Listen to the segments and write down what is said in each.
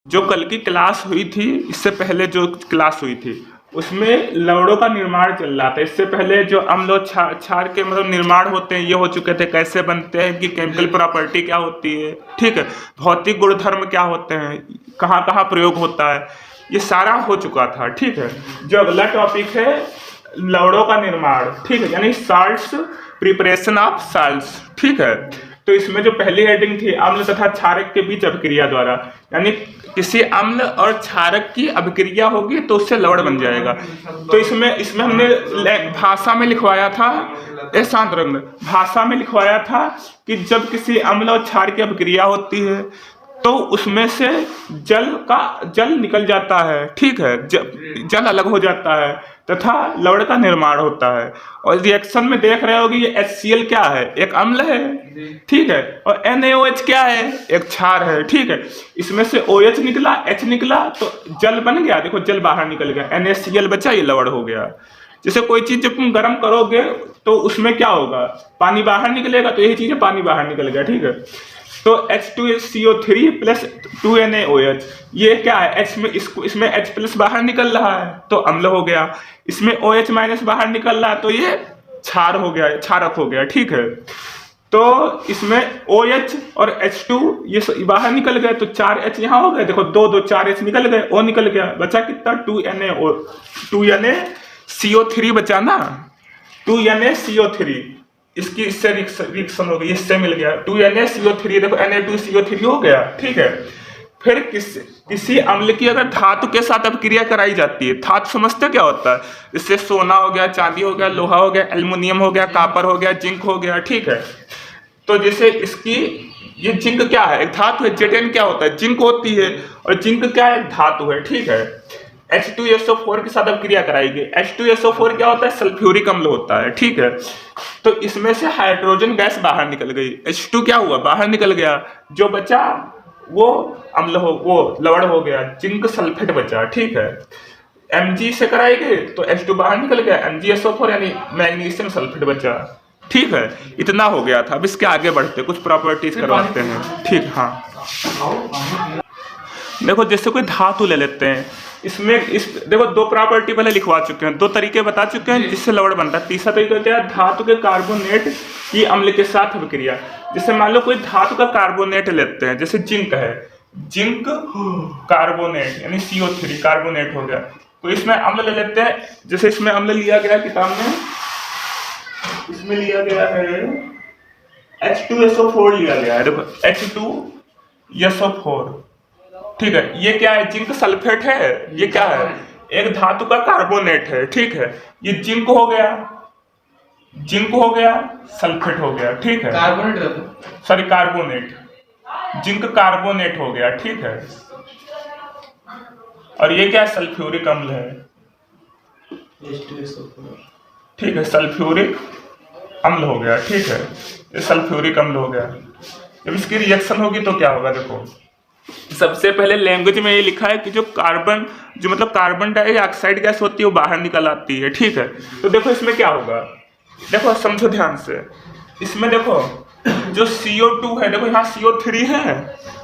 जो कल की क्लास हुई थी, इससे पहले जो क्लास हुई थी उसमें लवड़ों का निर्माण चल रहा था। इससे पहले जो अम्ल और क्षार के मतलब निर्माण होते हैं ये हो चुके थे, कैसे बनते हैं, इनकी केमिकल प्रॉपर्टी क्या होती है, ठीक है, भौतिक गुणधर्म क्या होते हैं, कहाँ कहाँ प्रयोग होता है, ये सारा हो चुका था। ठीक है, जो अगला टॉपिक है लवड़ों का निर्माण, ठीक है, यानी साल्ट्स, प्रिपरेशन ऑफ साल्ट्स। ठीक है, तो इसमें जो पहली हेडिंग थी अम्ल तथा क्षारक के बीच अभिक्रिया द्वारा, यानी किसी अम्ल और क्षारक की अभिक्रिया होगी तो उससे लवण बन जाएगा। तो इसमें हमने भाषा में लिखवाया था, शांत रंग भाषा में लिखवाया था कि जब किसी अम्ल और क्षार की अभिक्रिया होती है तो उसमें से जल निकल जाता है। ठीक है, जल अलग हो जाता है तथा लवण का निर्माण होता है। और रिएक्शन में देख रहे होगे ये HCl क्या है, एक अम्ल है, ठीक है, और NaOH क्या है, एक क्षार है। ठीक है, इसमें से OH निकला, H निकला तो जल बन गया, देखो जल बाहर निकल गया, NaCl बचा, ये लवण हो गया। जैसे कोई चीज जब तुम गर्म करोगे तो उसमें क्या होगा, पानी बाहर निकलेगा, तो यही चीज है, पानी बाहर निकल गया। ठीक है, तो H2CO3 प्लस 2NaOH, ये क्या है, इसमें H प्लस बाहर निकल रहा है तो अम्ल हो गया, इसमें OH माइनस बाहर निकल रहा है तो ये क्षार हो गया, क्षारक हो गया। ठीक है, तो इसमें OH और H2 ये बाहर निकल गए तो 4H यहाँ हो गए, देखो 4H निकल गए, O निकल गया, बचा कितना 2NaCO3 बचा ना, 2NaCO3, इसकी इससे रिएक्शन हो गई, इससे मिल गया 2NaCO3, देखो Na2CO3 हो गया। ठीक है, फिर किसी अम्ल की अगर धातु के साथ अभिक्रिया कराई जाती है, धातु समझते क्या होता है, इससे सोना हो गया, चांदी हो गया, लोहा हो गया, एल्युमिनियम हो गया, कापर हो गया, जिंक हो गया। ठीक है, तो जैसे इसकी ये जिंक क्या है, एक धातु है, Zn क्या होता है, जिंक होती है, और जिंक क्या है, धातु है। ठीक है, H2SO4 के साथ अभिक्रिया कराएगी, H2SO4 क्या होता है, सल्फ्यूरिक अम्ल होता है। ठीक है, तो इसमें से हाइड्रोजन गैस बाहर निकल गई, H2 क्या हुआ, बाहर निकल गया, जो बचा वो अम्ल हो, वो लवण हो गया, जिंक सल्फेट बचा। ठीक है, Mg से कराएंगे तो H2 बाहर निकल गया, MgSO4 यानी मैग्नीशियम सल्फेट बचा। ठीक है, इतना हो गया था। अब इसके आगे बढ़ते कुछ प्रॉपर्टीज करवाते हैं। ठीक, हाँ, देखो जैसे कोई धातु ले लेते हैं, इसमें देखो दो प्रॉपर्टी पहले लिखवा चुके हैं, दो तरीके बता चुके हैं जिससे लवण बनता है। तीसरा तरीका क्या है, धातु के कार्बोनेट की अम्ल के साथ अभिक्रिया। जैसे मान लो कोई धातु का कार्बोनेट लेते हैं, जैसे जिंक है, जिंक कार्बोनेट यानी CO3 कार्बोनेट हो गया, तो इसमें अम्ल ले लेते हैं। जैसे इसमें अम्ल लिया गया किताब में, इसमें लिया गया है H2SO4 लिया गया है, देखो H2SO4। ठीक है, ये क्या है, जिंक सल्फेट है, ये क्या है, एक धातु का कार्बोनेट है। ठीक है, ये जिंक हो गया, जिंक हो गया, सल्फेट हो गया। ठीक है, carbonate, sorry carbonate, zinc carbonate हो गया। ठीक है, और ये क्या है, सल्फ्यूरिक अम्ल है। ठीक है, सल्फ्यूरिक अम्ल हो गया। ठीक है, ये सल्फ्यूरिक अम्ल हो गया। जब इसकी रिएक्शन होगी तो क्या होगा, देखो सबसे पहले लैंग्वेज में ये लिखा है कि जो मतलब कार्बन डाइऑक्साइड गैस होती है वो बाहर निकल आती है। ठीक है, तो देखो इसमें क्या होगा, देखो समझो ध्यान से, इसमें देखो जो CO2 है, देखो यहाँ CO3 है,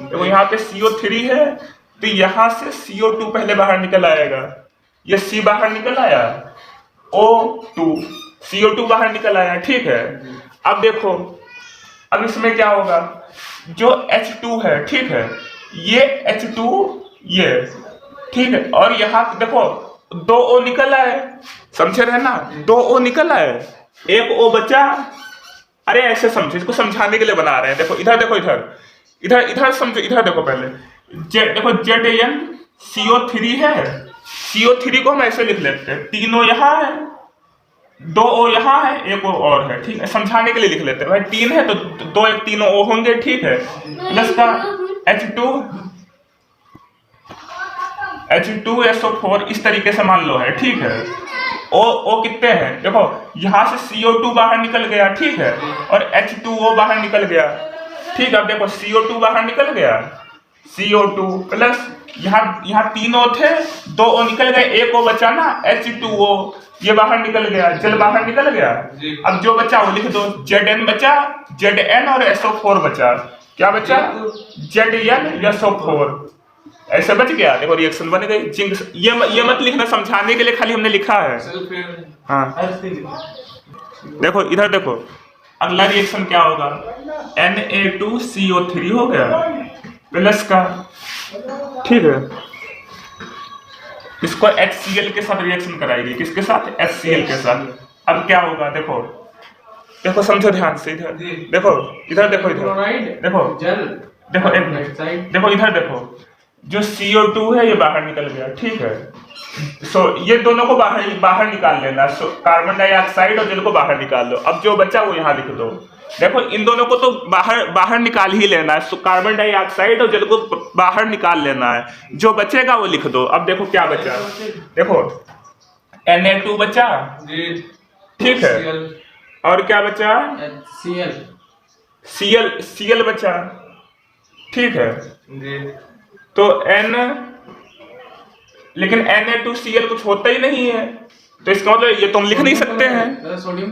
देखो यहाँ पे CO3 है, तो यहाँ से CO2 पहले बाहर निकल आएगा, ये C बाहर निकल आया, O2 CO2 बाहर निकल आया। ठीक है, अब देखो अब इसमें क्या होगा, जो H2 है, ठीक है, ये H2 ये, ठीक है, और यहाँ देखो 2 O निकल आए, समझे रहे ना, 2 O निकल आए, एक O बचा। अरे ऐसे समझे, इसको समझाने के लिए बना रहे हैं। देखो इधर देखो, इधर समझो, इधर देखो पहले, देखो ZnCO3 है, CO3 को हम ऐसे लिख लेते हैं, 3 O यहाँ है, 2 O यहाँ है, 1 O और है। ठीक है, समझाने के लिए लिख लेते हैं भाई, 3 है तो 2 1 3 O होंगे। ठीक है, प्लस का H2SO4 इस तरीके से मान लो है। ठीक है, O कितने हैं, देखो यहाँ से CO2 बाहर निकल गया, ठीक है, और H2O बाहर निकल गया। ठीक है, अब देखो CO2 बाहर निकल गया, CO2 प्लस यहाँ 3 O थे, 2 O निकल गए, 1 O बचा ना, H2O, ये बाहर निकल गया, जल बाहर निकल गया। अब जो बचा वो लिख दो, Zn बचा, Zn और SO4 बचा, क्या बचा, ZnSO4, ऐसे बच गया, देखो रिएक्शन बन गई जिंक। ये मत लिखना, समझाने के लिए खाली हमने लिखा है। हाँ देखो इधर देखो, अगला रिएक्शन क्या होगा, Na2CO3 हो गया प्लस का, ठीक है। इसको HCl के साथ रिएक्शन कराएगी, किसके साथ, HCl के साथ। अब क्या होगा देखो, देखो समझो ध्यान से, इधर देखो, इधर देखो, इधर देखो, देखो एक मिनट, देखो इधर देखो, जो CO2 है ये बाहर निकल गया, ठीक है। ये दोनों को बाहर निकाल लेना। कार्बन डाइऑक्साइड और जल को बाहर निकाल लो। अब जो बचा वो यहाँ लिख दो। देखो इन दोनों को तो बाहर निकाल ही लेना है, कार्बन डाइऑक्साइड और जल को बाहर निकाल लेना है, जो बचेगा वो लिख दो। अब देखो क्या बचा, देखो Na2 बचा, ठीक है, और क्या बचा, Cl बचा, ठीक है। तो लेकिन Na2Cl कुछ होता ही नहीं है, तो इसका मतलब ये तो हम लिख नहीं सकते हैं।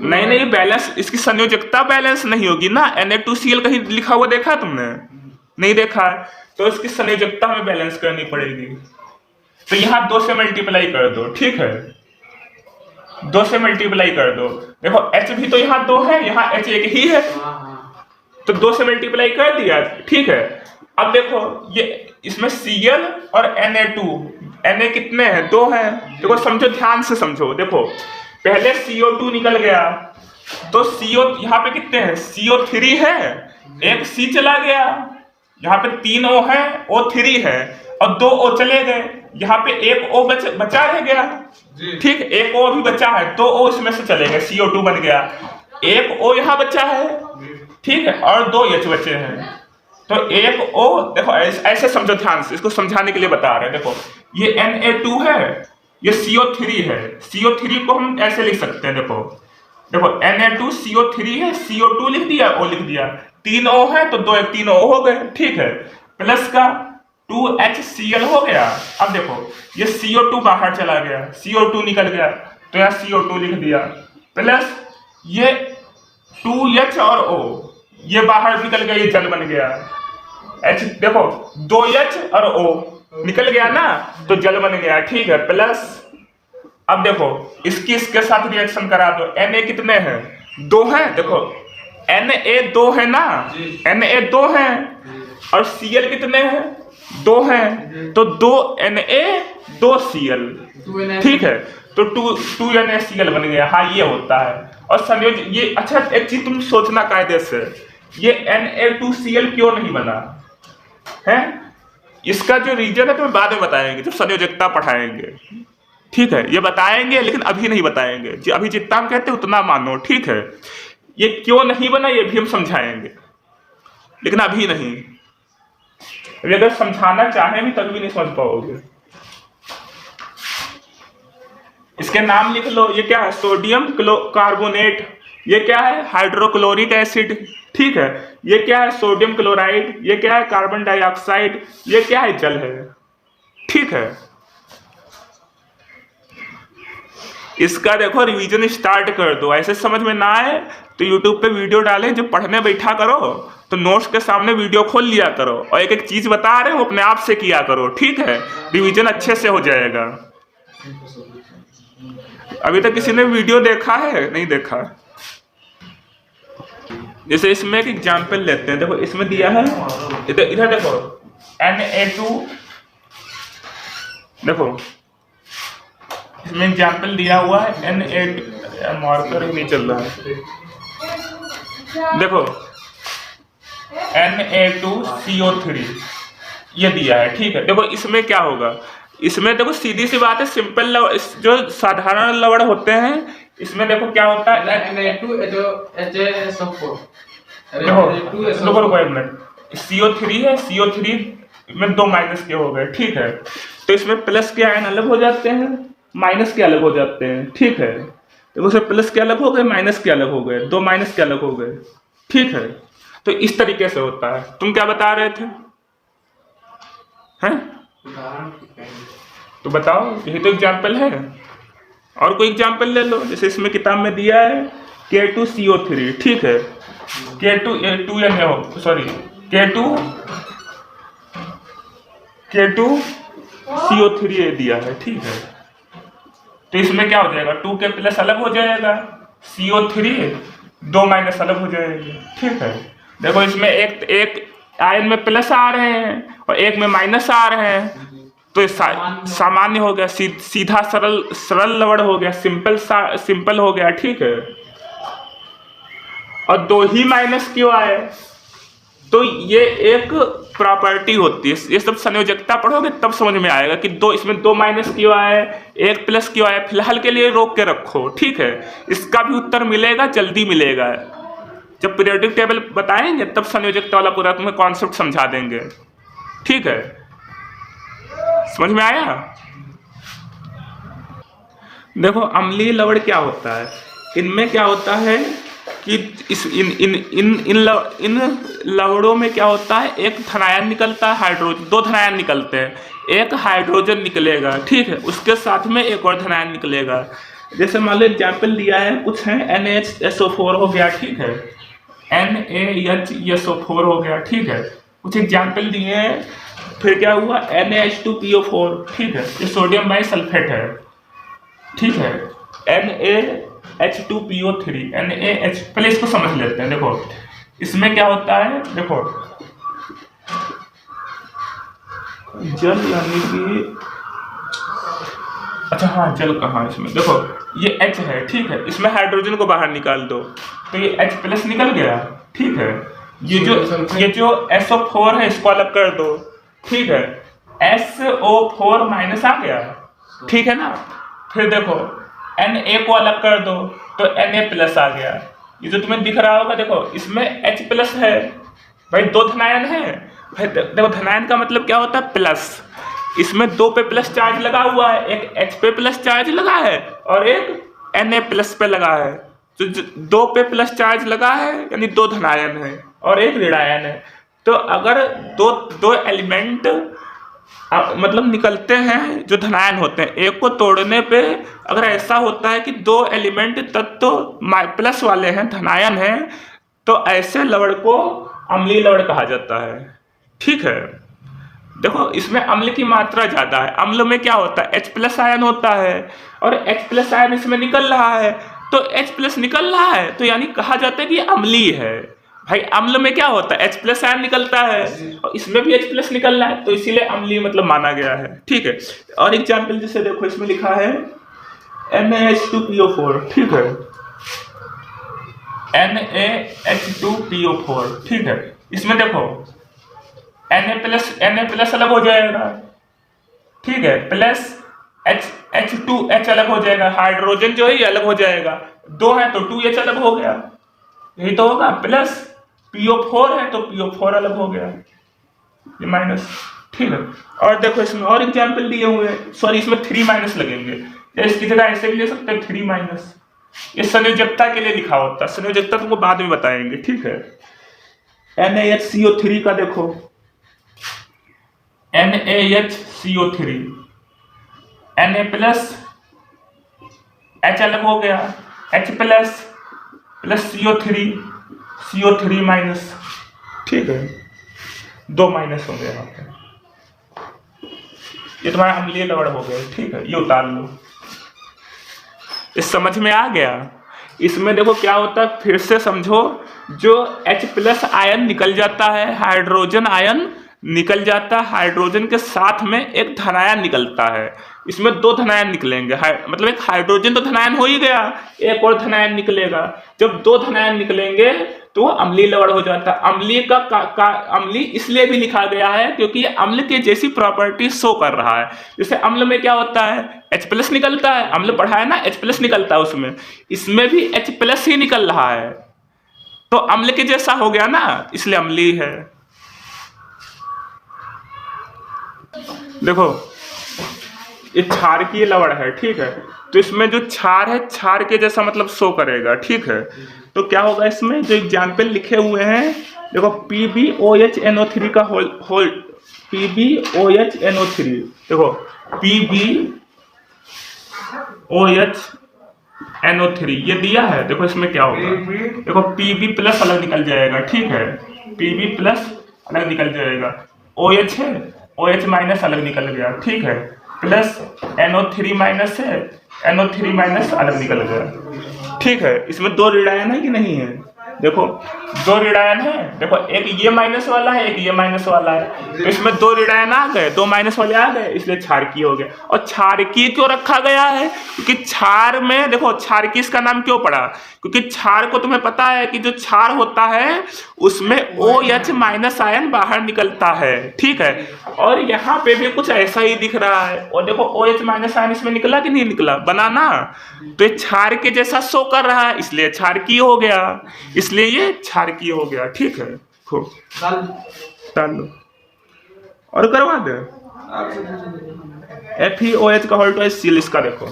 नहीं बैलेंस, इसकी संयोजकता बैलेंस नहीं होगी ना। Na2Cl कहीं लिखा हुआ देखा तुमने, नहीं देखा, तो इसकी संयोजकता हमें बैलेंस करनी पड़ेगी। तो यहाँ 2 से मल्टीप्लाई कर दो, ठीक है, 2 से मल्टीप्लाई कर दो। देखो H भी तो यहाँ 2 है, यहाँ H एक ही है, तो 2 से मल्टीप्लाई कर दिया, ठीक है। अब देखो ये इसमें Cl और Na कितने हैं, 2 हैं। देखो समझो, ध्यान से समझो, देखो पहले CO2 निकल गया, तो CO यहाँ पे कितने हैं, CO3 है, एक C चला गया, यहाँ पे 3 O है, O3 है, और 2 O चले गए, यहाँ पे एक O बचा रह गया, ठीक, एक O भी बचा है, 2 O इसमें से चले गए, CO2 बन गया, एक O यहाँ बचा है, ठीक है, और 2 H बचे हैं। तो एक O, देखो ऐसे समझो ध्यान से, इसको समझाने के लिए बता रहे हैं। देखो ये Na2 है, ये CO3 है, CO3 को हम ऐसे लिख सकते हैं, देखो Na2CO3 है, CO2 लिख दिया, O लिख दिया, 3 O है तो 2 3 O हो गए, ठीक है, प्लस का 2HCl हो गया। अब देखो ये CO2 बाहर चला गया, CO2 निकल गया, तो यहाँ CO2 लिख दिया, प्लस ये 2H और O ये बाहर निकल गया, ये जल बन गया, H देखो 2H और O निकल गया ना, तो जल बन गया, ठीक है, प्लस अब देखो इसके साथ रिएक्शन करा दो। Na कितने हैं, 2 हैं, देखो Na 2 है ना, Na 2 है, और Cl कितने हैं, 2 हैं, तो 2 Na 2 Cl, ठीक है, तो 2 NaCl बन गया। हाँ ये होता है। और संयोजन ये, अच्छा एक चीज तुम सोचना कायदे से, ये Na2Cl क्यों नहीं बना है, इसका जो रीजन है तुम्हें बाद में बताएंगे जब संयोजकता पढ़ाएंगे, ठीक है, ये बताएंगे लेकिन अभी नहीं बताएंगे, अभी जितना हम कहते हैं उतना मानो, ठीक है। ये क्यों नहीं बना ये भी हम समझाएंगे, लेकिन अभी नहीं, अगर समझाना चाहें भी तभी नहीं समझ पाओगे। इसके नाम लिख लो, ये क्या है, सोडियम कार्बोनेट, ये क्या है, हाइड्रोक्लोरिक एसिड, ठीक है, ये क्या है, सोडियम क्लोराइड, ये क्या है, कार्बन डाइऑक्साइड, ये क्या है, जल है, ठीक है। इसका देखो रिवीजन स्टार्ट कर दो, ऐसे समझ में ना आए तो यूट्यूब पे वीडियो डालें, जब पढ़ने बैठा करो तो नोट्स के सामने वीडियो खोल लिया करो, और एक एक चीज बता रहे हो अपने आप से किया करो, ठीक है, रिवीजन अच्छे से हो जाएगा। अभी तक किसी ने वीडियो देखा है, नहीं देखा। जैसे इसमें एक एग्जाम्पल लेते हैं, देखो इसमें दिया है, इधर देखो Na2, देखो इसमें एग्जाम्पल दिया हुआ है Na2, मार्कर नहीं चल रहा है, देखो Na2CO3 ये दिया है, ठीक है। देखो इसमें क्या होगा, इसमें देखो सीधी सी बात है, सिंपल जो साधारण लवण होते हैं, इसमें देखो क्या होता है, देखो एक मिनट, CO3 है, CO3 में 2 माइनस के हो गए, ठीक है, तो इसमें प्लस के आयन अलग हो जाते हैं, माइनस के अलग हो जाते हैं, ठीक है, तो उसमें प्लस के अलग हो गए, माइनस के अलग हो गए, 2 माइनस के अलग हो गए, ठीक है। तो इस तरीके से होता है। तुम क्या बता रहे थे, हैं? तो बताओ, यही तो एग्जाम्पल है, और कोई एग्जाम्पल ले लो। जैसे इसमें किताब में दिया है K2CO3, ठीक है, K2 सॉरी K2 CO3 दिया है, ठीक है। तो इसमें क्या हो जाएगा, 2 के प्लस अलग हो जाएगा, CO3 2 माइनस अलग हो जाएगी, ठीक है। देखो इसमें एक आयन में प्लस आ रहे हैं और एक में माइनस आ रहे हैं, तो सामान्य हो गया, सीधा सरल लवण हो गया, सिंपल हो गया, ठीक है। और 2 ही माइनस क्यों आए, तो ये एक प्रॉपर्टी होती है, ये सब संयोजकता पढ़ोगे तब समझ में आएगा कि इसमें 2 माइनस क्यों आए, 1 प्लस क्यों आए। फिलहाल के लिए रोक के रखो, ठीक है। इसका भी उत्तर मिलेगा, जल्दी मिलेगा। जब पीरियोडिक टेबल बताएंगे तब संयोजकता वाला पूरा तुम्हें कॉन्सेप्ट समझा देंगे, ठीक है। समझ में आया। देखो अम्लीय लवण क्या होता है, इनमें क्या होता है कि इन लवणों में क्या होता है, एक धनायन निकलता है, हाइड्रोजन, 2 धनायन निकलते हैं, एक हाइड्रोजन निकलेगा, ठीक है, उसके साथ में एक और धनायन निकलेगा। जैसे मान लो एग्जाम्पल दिया है, कुछ है NaHSO4 हो गया, ठीक है, NaHSO4 हो गया, ठीक है, कुछ एग्जाम्पल दिए हैं। फिर क्या हुआ, NaH2PO4, ठीक है, ये सोडियम बाइसल्फेट है, ठीक है, NaH2PO3, NaH, पहले इसको समझ लेते हैं। देखो इसमें क्या होता है, देखो जल यानी कि, अच्छा हाँ, जल कहाँ इसमें, देखो ये H है, ठीक है, इसमें हाइड्रोजन को बाहर निकाल दो तो ये H प्लस निकल गया, ठीक है। ये जो SO4 है इसको अलग कर दो, ठीक है, SO4 माइनस आ गया, ठीक है ना। फिर देखो Na को अलग कर दो तो Na प्लस आ गया। ये जो तुम्हें दिख रहा होगा, देखो इसमें H प्लस है भाई, 2 धनायन है भाई। देखो धनायन का मतलब क्या होता है, प्लस। इसमें 2 पे प्लस चार्ज लगा हुआ है, एक H पे प्लस चार्ज लगा है और एक Na प्लस पे लगा है। तो 2 पे प्लस चार्ज लगा है यानी 2 धनायन है और एक ऋणायन है। तो अगर दो एलिमेंट मतलब निकलते हैं जो धनायन होते हैं, एक को तोड़ने पे अगर ऐसा होता है कि 2 एलिमेंट तत्व प्लस वाले हैं, धनायन हैं, तो ऐसे लवण को अम्लीय लवण कहा जाता है, ठीक है। देखो इसमें अम्ल की मात्रा ज्यादा है, अम्ल में क्या होता है, H प्लस आयन होता है और H प्लस आयन इसमें निकल रहा है, तो H प्लस निकल रहा है तो यानी कहा जाता है कि अम्लीय है भाई। अम्ल में क्या होता है, H प्लस आयन निकलता है और इसमें भी H प्लस निकल रहा है, तो इसीलिए अम्लीय मतलब माना गया है, ठीक है। और एग्जाम्पल जैसे देखो इसमें लिखा है NaH2PO4, ठीक है, NaH2PO4, ठीक है। इसमें देखो Na प्लस अलग हो जाएगा, ठीक है, प्लस H2H अलग हो जाएगा, हाइड्रोजन जो है ये अलग हो जाएगा, 2 है तो 2H अलग हो गया, यही तो होगा, प्लस PO4 है तो PO4 अलग हो गया, ये माइनस, ठीक है। और देखो इसमें और एग्जाम्पल दिए हुए हैं, सॉरी इसमें 3 माइनस लगेंगे, या इसकी जगह ऐसे भी ले सकते हैं 3 माइनस। ये संयोजकता के लिए लिखा होता है, संयोजकता तुमको बाद में बताएंगे, ठीक है। NaHCO3 का देखो, NaHCO3, Na प्लस H अलग हो गया, H plus plus CO3 minus, ठीक है, 2 माइनस हो गया यहाँ पे, ये तुम्हारा अम्लीय लवण हो गया, ठीक है, ये उतार लो। इस समझ में आ गया। इसमें देखो क्या होता है, फिर से समझो, जो H प्लस आयन निकल जाता है, हाइड्रोजन आयन निकल जाता है, हाइड्रोजन के साथ में एक धनायन निकलता है, इसमें 2 धनायन निकलेंगे, मतलब एक हाइड्रोजन तो धनायन हो ही गया, एक और धनायन निकलेगा। जब 2 धनायन निकलेंगे तो अम्लीय लवण हो जाता है। अम्लीय का अम्लीय इसलिए भी लिखा गया है क्योंकि अम्ल के जैसी प्रॉपर्टी शो कर रहा है। जैसे अम्ल में क्या होता है, H प्लस निकलता है, अम्ल पढ़ा है ना, H प्लस निकलता है उसमें, इसमें भी H प्लस ही निकल रहा है, तो अम्ल के जैसा हो गया ना, इसलिए अम्लीय है। देखो ये क्षारकीय लवण है, ठीक है, तो इसमें जो क्षार है, क्षार के जैसा मतलब शो करेगा, ठीक है। तो क्या होगा, इसमें जो एग्जाम्पल लिखे हुए हैं, देखो PbOHNO3 का होल PbOHNO3, देखो PbOHNO3 ये दिया है। देखो इसमें क्या होगा, देखो Pb प्लस अलग निकल जाएगा, ठीक है, Pb प्लस अलग निकल जाएगा, OH है, OH माइनस अलग निकल गया, ठीक है, प्लस NO3 माइनस है, NO3 माइनस अलग निकल गया। ठीक है, इसमें 2 ऋणायन है कि नहीं है? देखो 2 ऋणायन है, देखो एक ये माइनस वाला है, एक ये माइनस वाला है, तो इसमें 2 ऋणायन आ गए, 2 माइनस वाले आ गए, इसलिए क्षारकीय हो गया। और क्षारकीय क्यों रखा गया है? क्योंकि क्षार में देखो क्षारकीय इसका नाम क्यों पड़ा? क्योंकि क्षार को तुम्हें पता है कि जो क्षार होता है उसमें OH माइनस आयन बाहर निकलता है। ठीक है, और यहाँ पे भी कुछ ऐसा ही दिख रहा है, और देखो OH माइनस आयन इसमें निकला कि नहीं निकला, बना ना, तो ये क्षार के जैसा शो कर रहा है, इसलिए क्षारकीय हो गया, इसलिए ये क्षारकीय हो गया। ठीक है, खूब डाल लो और करवा दे। FeOH का होल्ड सील इसका देखो,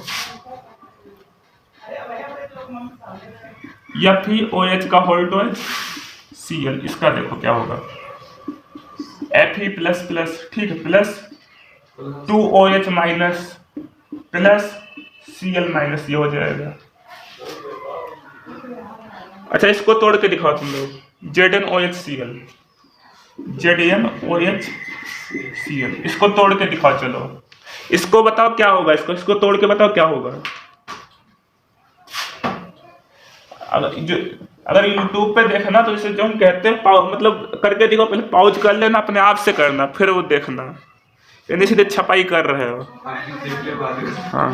FeOH का होल्ड Cl, इसका देखो क्या होगा, Fe प्लस प्लस, ठीक है, plus 2OH minus plus Cl minus, ये हो जाएगा। अच्छा इसको तोड़ के दिखाओ तुम लोग, ZnOHCl, ZnOHCl, इसको तोड़ के दिखाओ। चलो इसको बताओ क्या होगा, इसको तोड़ के बताओ क्या होगा। अगर YouTube पे देखना तो इसे जो हम कहते हैं मतलब करके दिखाओ, पहले पॉज कर लेना, अपने आप से करना, फिर वो देखना, यानी सीधे छपाई कर रहे हो। हाँ